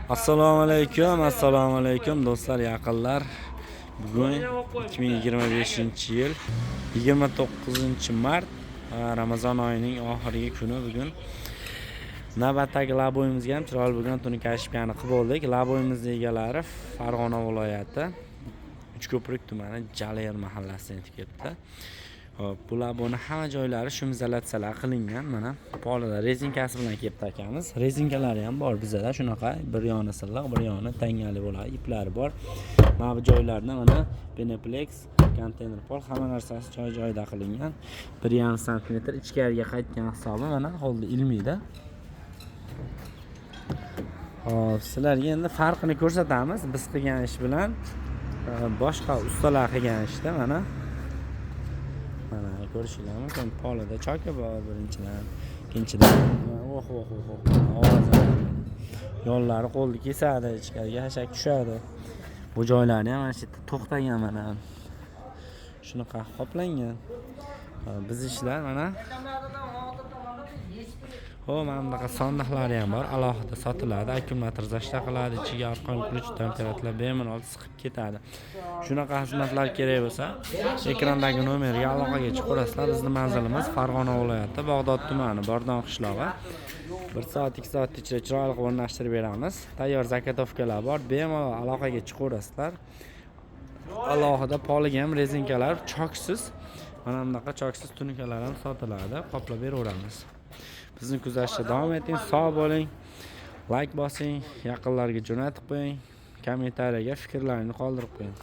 Assalomu alaykum do'stlar, yaqinlar. Bugun 2025-yil 29-mart, Ramazon oyining oxirgi kuni. Bugun navbatdagi laboyimizga ham chiroyli bo'lgan tuni kashfiyani qilib oldik. Laboyimiz egalari Farg'ona viloyati Uchko'prik tumani Jaler mahallasidan yetib kelibdi. Hop, bu laboni hamma joylari shu izolyatsiyalar qilingan. Mana polida rezinkasi bilan kelibdi akamiz. Rezinkalari ham bor bizda, shunaqa bir yoni silliq, bir yoni tangali bo'ladi, iplari bor. Mana bu joylarda mana Beneplex, konteyner pol, hamma narsasi joy-joyida qilingan. 1,5 sm ichkariga qaytgan hisobi mana holda ilmiyda. Hop, sizlarga endi farqini ko'rsatamiz biz qilgan ish bilan boshqa ustalar qilgan ishda. Mana ko'rishinglar mumkin. Polida choka bor birinchidan, ikkinchidan ovoz yo'llari qo'lni kesadi, ichkariga hashak tushadi. Bu joylarni ham mana shu yerda to'xtagan, mana shunaqa qoplangan. Biz ishlar mana mana bunaqa sondiqlari ham bor, alohida sotiladi. Akkumulyator zashta qiladi, ichiga arqon ключ, temperatura bemalol siqib ketadi. Shunaqa xizmatlar kerak bo'lsa, ekrandagi nomerga aloqaga chiqarasizlar. Bizning manzilimiz Farg'ona viloyati Bog'dod tumani, Bordon qishlog'i. 1 soat 2 soat ichida chiroyli qilib o'rnashtirib beramiz. Tayyor zakotovkalar bor, bemalol aloqaga chiqarasizlar. Alohida poliga ham rezinkalar choksiz, mana bunaqa choksiz tunikalar ham sotiladi. Qoplab beraveramiz. Bizni kuzatishda davom eting, sog' bo'ling. Like bosing, yaqinlarga jo'natib qo'ying, kommentariyaga fikrlaringizni qoldirib qo'ying.